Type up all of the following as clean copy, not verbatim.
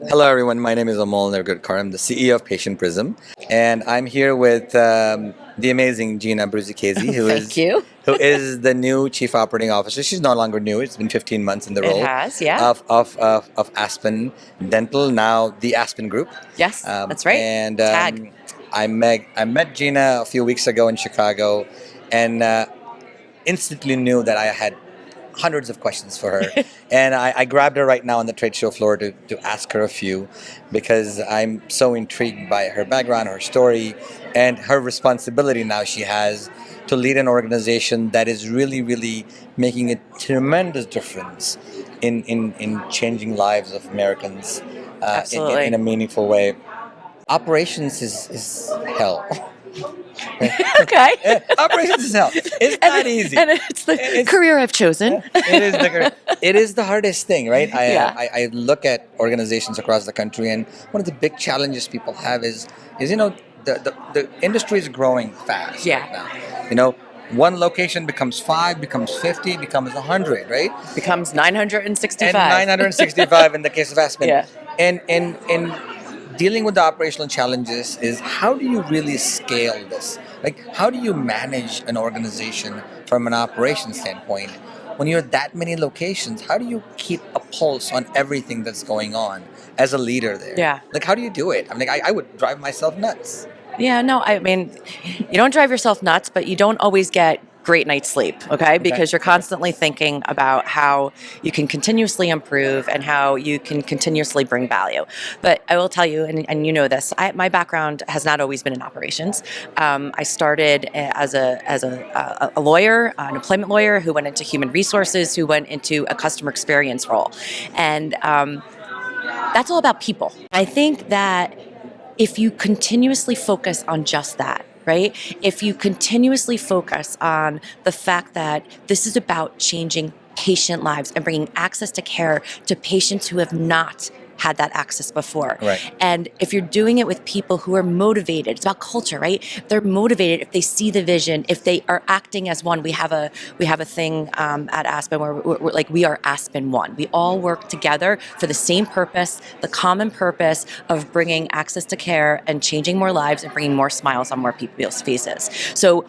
Hello, everyone. My name is Amol Nirgudkar. I'm the CEO of Patient Prism, and I'm here with the amazing Gina Bruzzichesi, Thank you. who is the new Chief Operating Officer. She's no longer new; it's been 15 months in the It role has, yeah. of Aspen Dental, now the Aspen Group. Yes, that's right. And Tag. I met Gina a few weeks ago in Chicago, and instantly knew that I had hundreds of questions for her. And I grabbed her right now on the trade show floor to ask her a few because I'm so intrigued by her background, her story, and her responsibility now she has to lead an organization that is really, really making a tremendous difference in changing lives of Americans in Absolutely. a meaningful way. Operations is hell. Okay. Operations is hell. It's And, not easy. and it's the It's career I've chosen. it is the hardest thing, right? Yeah. I look at organizations across the country, and one of the big challenges people have is the industry is growing fast Yeah. right now. One location becomes 5, becomes 50, becomes 100, right? Becomes And 965. 965 in the case of Aspen. Yeah. And dealing with the operational challenges is, how do you really scale this? Like, how do you manage an organization from an operations standpoint when you're at that many locations? How do you keep a pulse on everything that's going on as a leader there? Yeah. Like, how do you do it? I mean, I would drive myself nuts. Yeah, no, I mean, you don't drive yourself nuts, but you don't always get great night's sleep, okay? Because you're constantly thinking about how you can continuously improve and how you can continuously bring value. But I will tell you, and you know this, my background has not always been in operations. I started as a lawyer, an employment lawyer who went into human resources, who went into a customer experience role. And that's all about people. I think that if you continuously focus on just that, right? If you continuously focus on the fact that this is about changing patient lives and bringing access to care to patients who have not had that access before. Right. And if you're doing it with people who are motivated, it's about culture, right? They're motivated if they see the vision, if they are acting as one. We have a thing at Aspen where we're like, we are Aspen One. We all work together for the same purpose, the common purpose of bringing access to care and changing more lives and bringing more smiles on more people's faces. So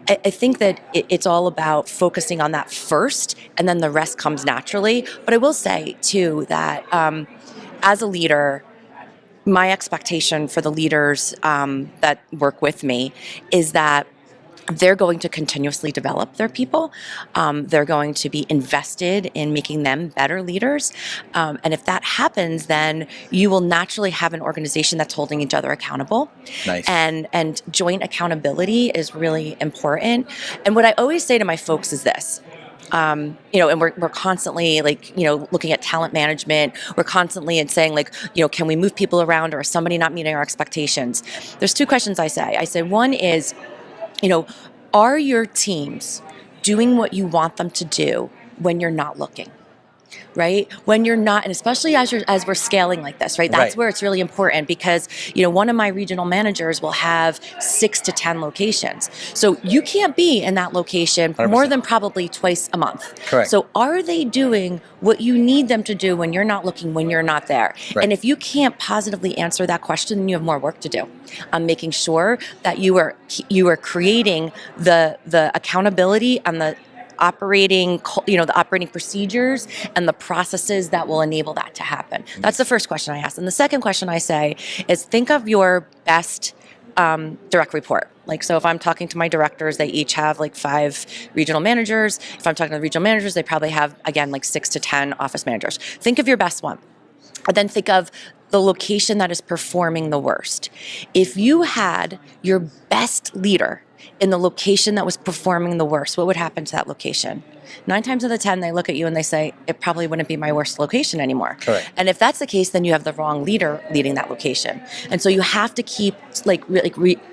I think that it's all about focusing on that first, and then the rest comes naturally. But I will say, too, that as a leader, my expectation for the leaders that work with me is that they're going to continuously develop their people. They're going to be invested in making them better leaders. And if that happens, then you will naturally have an organization that's holding each other accountable. Nice. And joint accountability is really important. And what I always say to my folks is this. And we're constantly looking at talent management. We're constantly saying can we move people around, or is somebody not meeting our expectations? There's two questions I say. I say one is, are your teams doing what you want them to do when you're not looking? Right? When you're not, and especially as we're scaling like this, right? That's Right. where it's really important, because one of my regional managers will have 6 to 10 locations. So you can't be in that location 100%. more than probably twice a month. Correct. So are they doing what you need them to do when you're not looking, when you're not there? Right. And if you can't positively answer that question, then you have more work to do on making sure that you are creating the accountability and the operating procedures and the processes that will enable that to happen. That's the first question I ask. And the second question I say is, think of your best direct report. So if I'm talking to my directors, they each have 5 regional managers. If I'm talking to the regional managers, they probably have, again, 6 to 10 office managers. Think of your best one. And then think of the location that is performing the worst. If you had your best leader in the location that was performing the worst, what would happen to that location? 9 times out of 10, they look at you and they say, it probably wouldn't be my worst location anymore. Correct. And if that's the case, then you have the wrong leader leading that location. And so you have to keep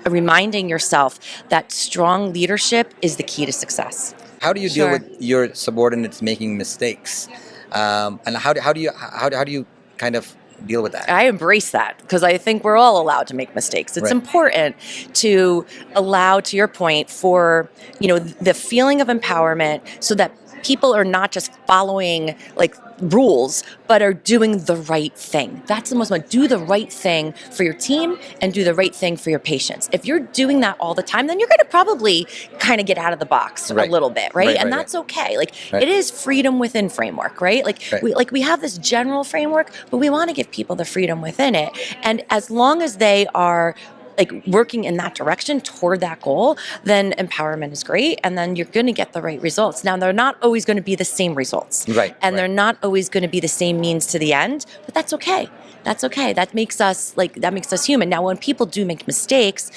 reminding yourself that strong leadership is the key to success. How do you deal with your subordinates making mistakes? And how do you kind of deal with that? I embrace that, because I think we're all allowed to make mistakes. It's Right. important to allow, to your point, for the feeling of empowerment, so that people are not just following like rules, but are doing the right thing. That's the most important. Do the right thing for your team and do the right thing for your patients. If you're doing that all the time, then you're going to probably kind of get out of the box a little bit, right? And that's okay. Like it is freedom within framework, right? Like we have this general framework, but we want to give people the freedom within it. And as long as they are like working in that direction toward that goal, then empowerment is great, and then you're going to get the right results. Now, they're not always going to be the same results, and they're not always going to be the same means to the end, but that's okay. That's okay. That makes us human. Now, when people do make mistakes,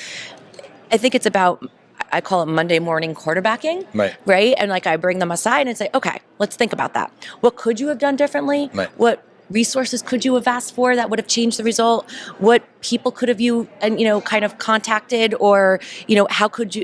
I think it's about, I call it Monday morning quarterbacking, right? And like I bring them aside and say, okay, let's think about that. What could you have done differently? What resources could you have asked for that would have changed the result? What people could have you kind of contacted, or how could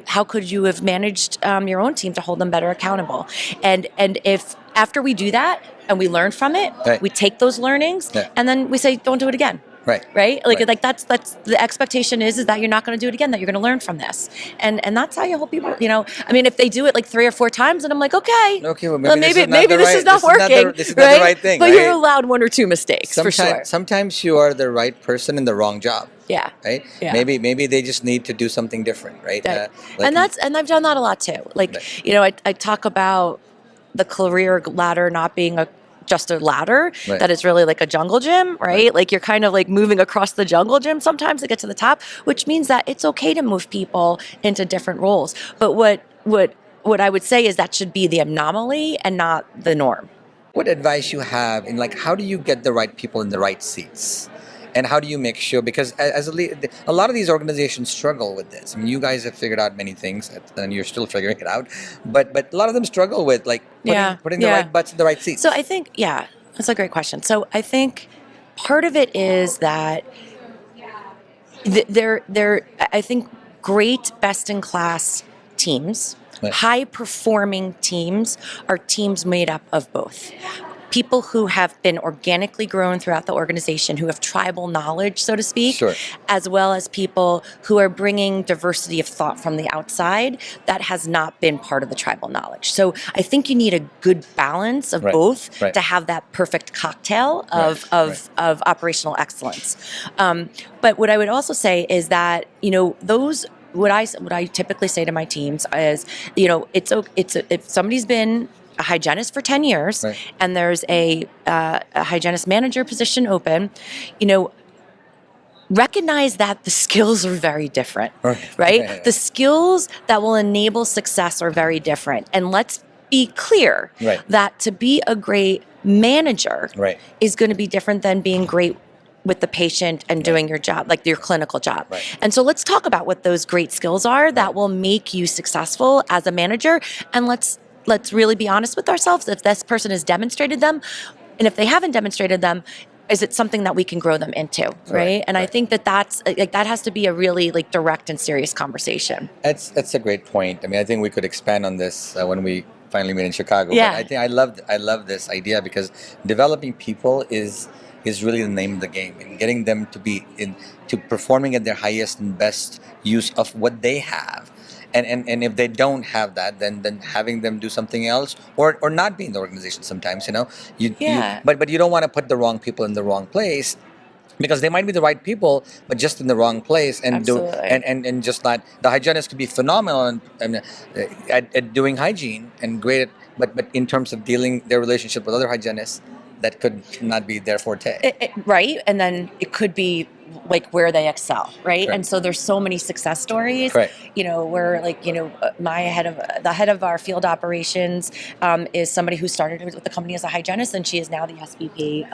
you have managed your own team to hold them better accountable? And if after we do that and we learn from it, we take those learnings and then we say, don't do it again. Right. Like that's the expectation is that you're not going to do it again, that you're going to learn from this. And that's how you help people, I mean, if they do it like 3 or 4 times and I'm like, okay, well, maybe this is not working. This is not the right thing. But you're allowed 1 or 2 mistakes for sure. Sometimes you are the right person in the wrong job. Yeah. Right. Yeah. Maybe they just need to do something different. Right. And I've done that a lot too. Like, I talk about the career ladder not being just a ladder, that is really like a jungle gym, right? Like you're kind of like moving across the jungle gym sometimes to get to the top, which means that it's okay to move people into different roles. But what I would say is that should be the anomaly and not the norm. What advice you have in like how do you get the right people in the right seats? And how do you make sure, because as a leader, a lot of these organizations struggle with this. I mean, you guys have figured out many things, and you're still figuring it out. But a lot of them struggle with like putting the right butts in the right seats. So I think, that's a great question. So I think part of it is that I think great best-in-class teams, high-performing teams, are teams made up of both. People who have been organically grown throughout the organization, who have tribal knowledge, so to speak, as well as people who are bringing diversity of thought from the outside that has not been part of the tribal knowledge. So I think you need a good balance of both to have that perfect cocktail of operational excellence. But what I would also say is that, what I typically say to my teams is, it's if somebody's been a hygienist for 10 years and there's a hygienist manager position open, recognize that the skills are very different, right? The skills that will enable success are very different. And let's be clear that to be a great manager is going to be different than being great with the patient and doing your job, like your clinical job. And so let's talk about what those great skills are that will make you successful as a manager. And let's really be honest with ourselves. If this person has demonstrated them, and if they haven't demonstrated them, is it something that we can grow them into, right? And I think that has to be a really like direct and serious conversation. That's a great point. I mean, I think we could expand on this when we finally meet in Chicago. But I think I love this idea, because developing people is really the name of the game, and getting them to be to performing at their highest and best use of what they have. And if they don't have that, then having them do something else or not be in the organization sometimes, but you don't want to put the wrong people in the wrong place, because they might be the right people, but just in the wrong place, and and just not. The hygienist could be phenomenal at doing hygiene and great, but in terms of dealing their relationship with other hygienists, that could not be their forte. Right, and then it could be like where they excel, right? And so there's so many success stories. Where like the head of our field operations is somebody who started with the company as a hygienist, and she is now the SVP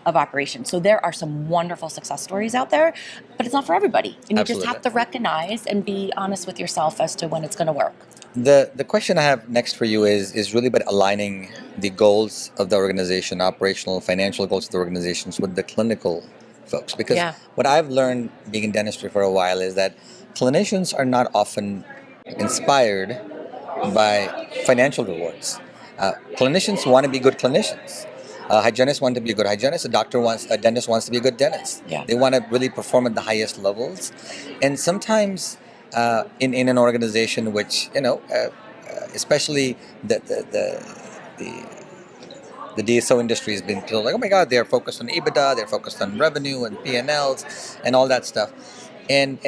of operations. So there are some wonderful success stories out there, but it's not for everybody, and you just have to recognize and be honest with yourself as to when it's going to work. The question I have next for you is really about aligning the goals of the organization, operational, financial goals of the organizations, with the clinical folks. Because what I've learned being in dentistry for a while is that clinicians are not often inspired by financial rewards. Clinicians want to be good clinicians. Hygienists want to be a good hygienist. A dentist wants to be a good dentist. They want to really perform at the highest levels. And sometimes in an organization which, especially the DSO industry has been told like, oh my God, they're focused on EBITDA, they're focused on revenue and P&Ls and all that stuff, and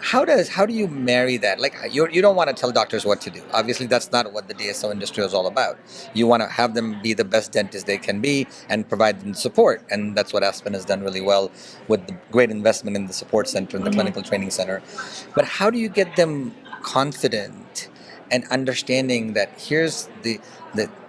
how do you marry that? Like you don't want to tell doctors what to do. Obviously, that's not what the DSO industry is all about. You want to have them be the best dentist they can be and provide them support, and that's what Aspen has done really well with the great investment in the support center and the clinical training center. But how do you get them confident and understanding that here's the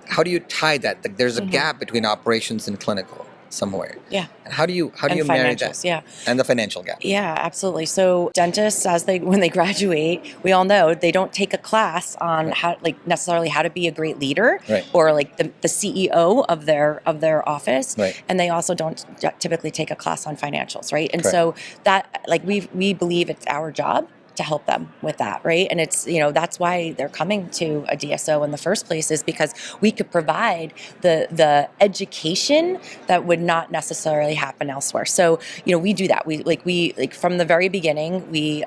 how do you tie that? Like, there's a gap between operations and clinical somewhere. Yeah. And how do you And marry financials, that? yeah. And the financial gap. Yeah, absolutely. So dentists, when they graduate, we all know they don't take a class on how, like, necessarily how to be a great leader, Right. or like the CEO of their office, Right. and they also don't typically take a class on financials, right? And Correct. so that, like, we believe it's our job to help them with that, right? And it's, that's why they're coming to a DSO in the first place, is because we could provide the education that would not necessarily happen elsewhere. So, we do that. We from the very beginning, we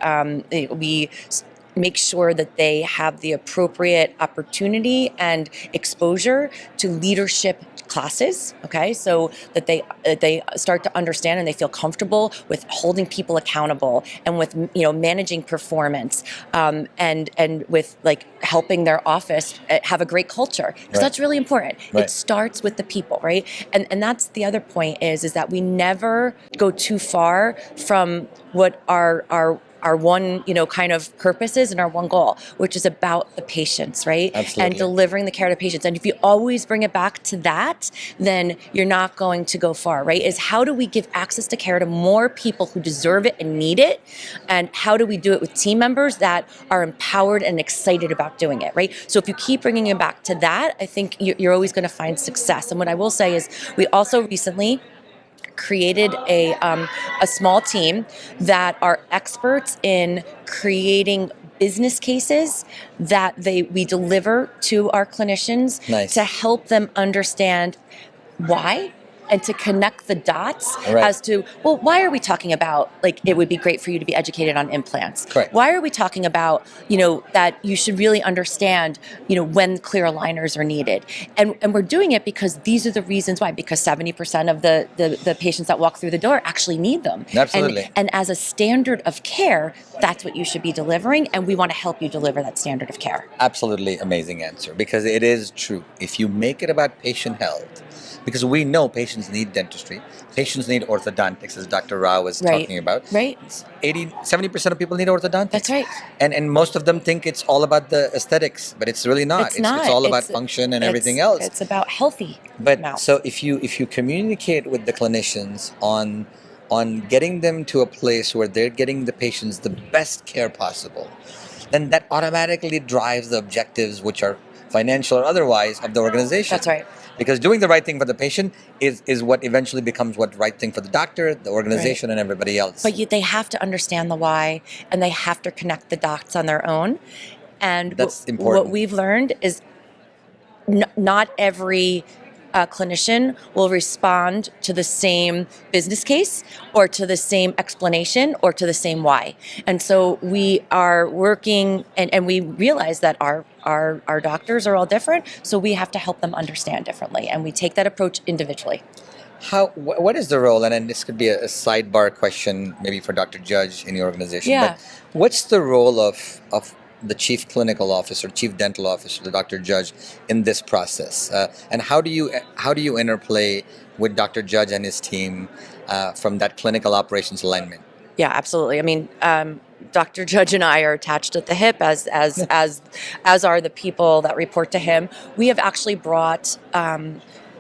make sure that they have the appropriate opportunity and exposure to leadership classes, okay, so that they start to understand and they feel comfortable with holding people accountable, and with managing performance, and with, like, helping their office have a great culture, because Right. that's really important. Right. It starts with the people, right? And that's the other point, is that we never go too far from what our one, kind of purpose is, and our one goal, which is about the patients, right? Absolutely. And delivering the care to patients. And if you always bring it back to that, then you're not going to go far, right? Is how do we give access to care to more people who deserve it and need it? And how do we do it with team members that are empowered and excited about doing it, right? So if you keep bringing it back to that, I think you're always going to find success. And what I will say is, we also recently created a small team that are experts in creating business cases that we deliver to our clinicians. Nice. To help them understand why, and to connect the dots. Right. As to, well, why are we talking about, like, it would be great for you to be educated on implants? Correct. Why are we talking about, that you should really understand, when clear aligners are needed? And we're doing it because these are the reasons why, because 70% of the patients that walk through the door actually need them. Absolutely. And as a standard of care, that's what you should be delivering, and we want to help you deliver that standard of care. Absolutely amazing answer, because it is true. If you make it about patient health, because we know patients need dentistry, patients need orthodontics, as Dr. Rao was Right. talking about. Right. 70% of people need orthodontics. That's right. And most of them think it's all about the aesthetics, but it's really not. It's not. It's all about function and everything else. It's about healthy But mouth. so if you communicate with the clinicians on getting them to a place where they're getting the patients the best care possible, then that automatically drives the objectives, which are financial or otherwise, of the organization. That's right. Because doing the right thing for the patient is what eventually becomes what right thing for the doctor, the organization, and everybody else. But they have to understand the why, and they have to connect the dots on their own. And That's important. What we've learned is not every clinician will respond to the same business case, or to the same explanation, or to the same why. And so we are working, and we realize that our doctors are all different, so we have to help them understand differently, and we take that approach individually. What is the role, and then this could be a sidebar question maybe for Dr. Judge in your organization, Yeah. but what's the role of the chief clinical officer, chief dental officer, the Dr. Judge in this process? And how do you interplay with Dr. Judge and his team from that clinical operations alignment? Yeah, absolutely. I mean, Dr. Judge and I are attached at the hip, as are the people that report to him. We have actually brought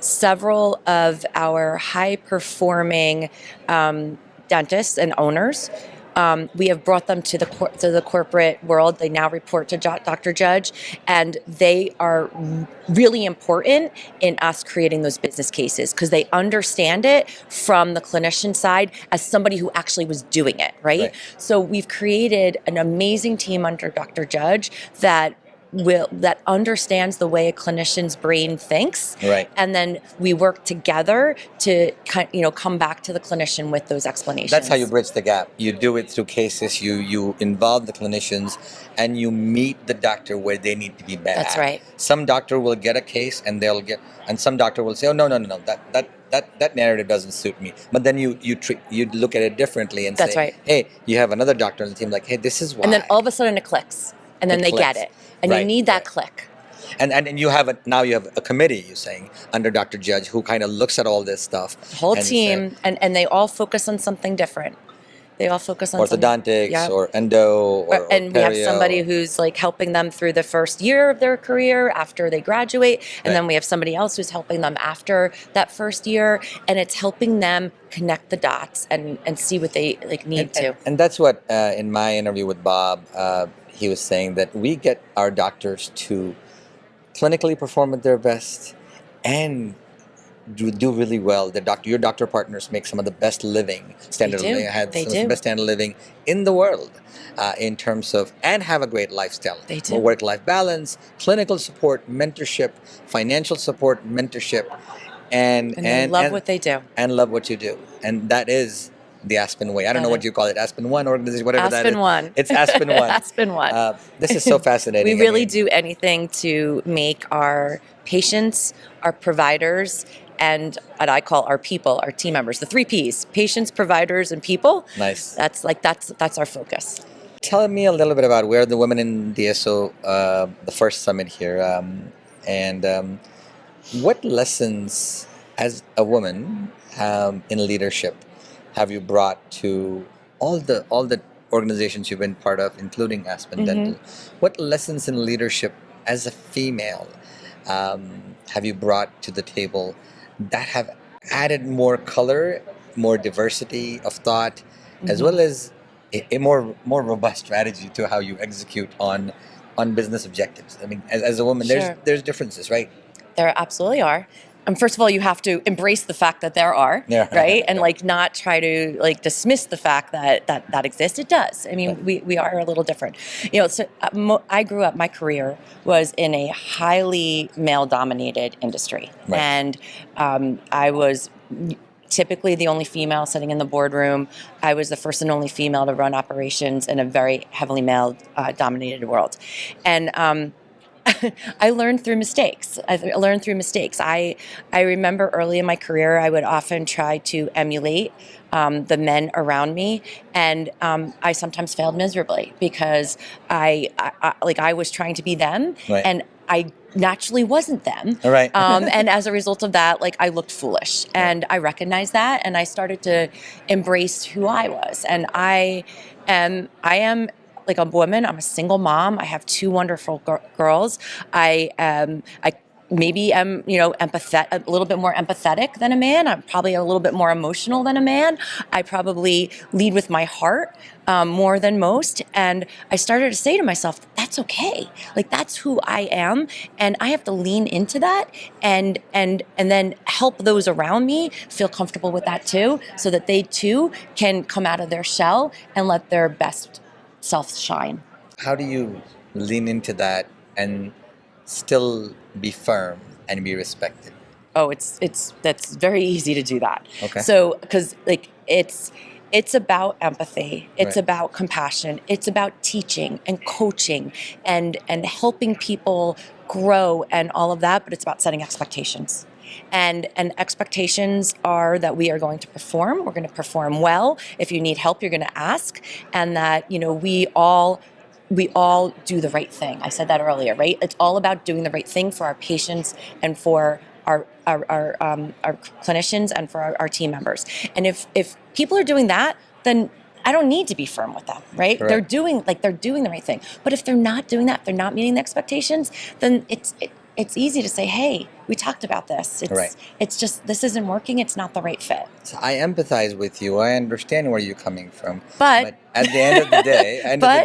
several of our high-performing dentists and owners. We have brought them to the corporate world. They now report to Dr. Judge, and they are really important in us creating those business cases, because they understand it from the clinician side as somebody who actually was doing it, right? Right. So we've created an amazing team under Dr. Judge that that understands the way a clinician's brain thinks, Right. and then we work together to come back to the clinician with those explanations. That's how you bridge the gap. You do it through cases. You involve the clinicians, and you meet the doctor where they need to be met. That's right. Some doctor will get a case, and some doctor will say, "Oh, no, that narrative doesn't suit me." But then you look at it differently and That's say, right. "Hey, you have another doctor on the team, like, hey, this is why." And then all of a sudden it clicks, and then It they clicks. get it, and Right, you need that right. click. And you have now you have a committee, you're saying, under Dr. Judge, who kind of looks at all this stuff. The whole and team, and they all focus on something different. They all focus on orthodontics yeah. or endo or And we have perio. somebody who's like helping them through the first year of their career after they graduate, and Right. then we have somebody else who's helping them after that first year, and it's helping them connect the dots and see what they need to. And that's what in my interview with Bob, he was saying that we get our doctors to clinically perform at their best and do really well. Your doctor partners make some of the best living standard of do. living. Had They some of the do. best standard of living in the world in terms of, and have a great lifestyle. They do. Work-life balance, clinical support, mentorship, financial support, mentorship, and they love what they do. and love what you do. And that is the Aspen way. I don't know what you call it, Aspen One organization, whatever that is. Aspen One. It's Aspen One. Aspen One. This is so fascinating. We really do anything to make our patients, our providers, and what I call our people, our team members, the 3 Ps: patients, providers, and people. Nice. That's our focus. Tell me a little bit about where the Women in DSO, the first summit here, and what lessons as a woman in leadership have you brought to all the organizations you've been part of, including Aspen Dental? What lessons in leadership as a female have you brought to the table that have added more color, more diversity of thought, as well as a more robust strategy to how you execute on business objectives? I mean, as a woman, Sure. there's differences, right? There absolutely are. First of all, you have to embrace the fact that there are, Yeah. right? And not try to dismiss the fact that exists. It does. I mean, we are a little different. So I grew up, my career was in a highly male-dominated industry. Right. And I was typically the only female sitting in the boardroom. I was the first and only female to run operations in a very heavily male-dominated world. And I learned through mistakes. I remember early in my career, I would often try to emulate the men around me, and I sometimes failed miserably because I was trying to be them, Right. and I naturally wasn't them. All right. And as a result of that, I looked foolish, and I recognized that, and I started to embrace who I was, and I am a woman. I'm a single mom. I have 2 wonderful girls. I maybe am, a little bit more empathetic than a man. I'm probably a little bit more emotional than a man. I probably lead with my heart more than most. And I started to say to myself, that's okay. That's who I am, and I have to lean into that, and then help those around me feel comfortable with that too, so that they too can come out of their shell and let their best self shine. How do you lean into that and still be firm and be respected? Oh, that's very easy to do that. Okay. So, because it's about empathy, it's Right. about compassion, it's about teaching and coaching and helping people grow and all of that, but it's about setting expectations. And expectations are that we are going to perform. We're going to perform well. If you need help, you're going to ask, and that we all do the right thing. I said that earlier, right? It's all about doing the right thing for our patients and for our clinicians and for our team members. And if people are doing that, then I don't need to be firm with them, right? Correct. They're doing the right thing. But if they're not doing that, if they're not meeting the expectations, then it's easy to say, hey, we talked about this. Right. It's just, this isn't working. It's not the right fit. So I empathize with you. I understand where you're coming from. But at the end of the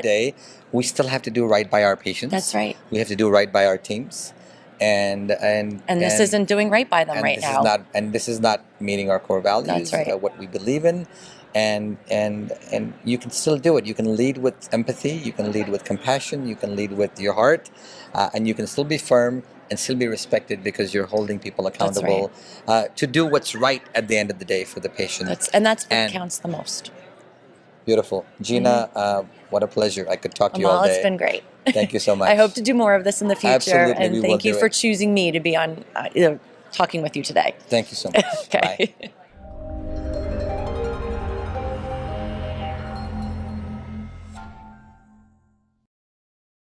day, we still have to do right by our patients. That's right. We have to do right by our teams. And this isn't doing right by them right now. This is not meeting our core values. That's right. What we believe in. and you can still do it. You can lead with empathy, you can lead with compassion, you can lead with your heart, and you can still be firm and still be respected because you're holding people accountable to do what's right at the end of the day for the patient. That's what counts the most. Beautiful. Gina, what a pleasure. I could talk to you all Amol, day. it's been great. Thank you so much. I hope to do more of this in the future. Absolutely, we and will thank you do for it. choosing me to be on talking with you today. Thank you so much. Okay. Bye.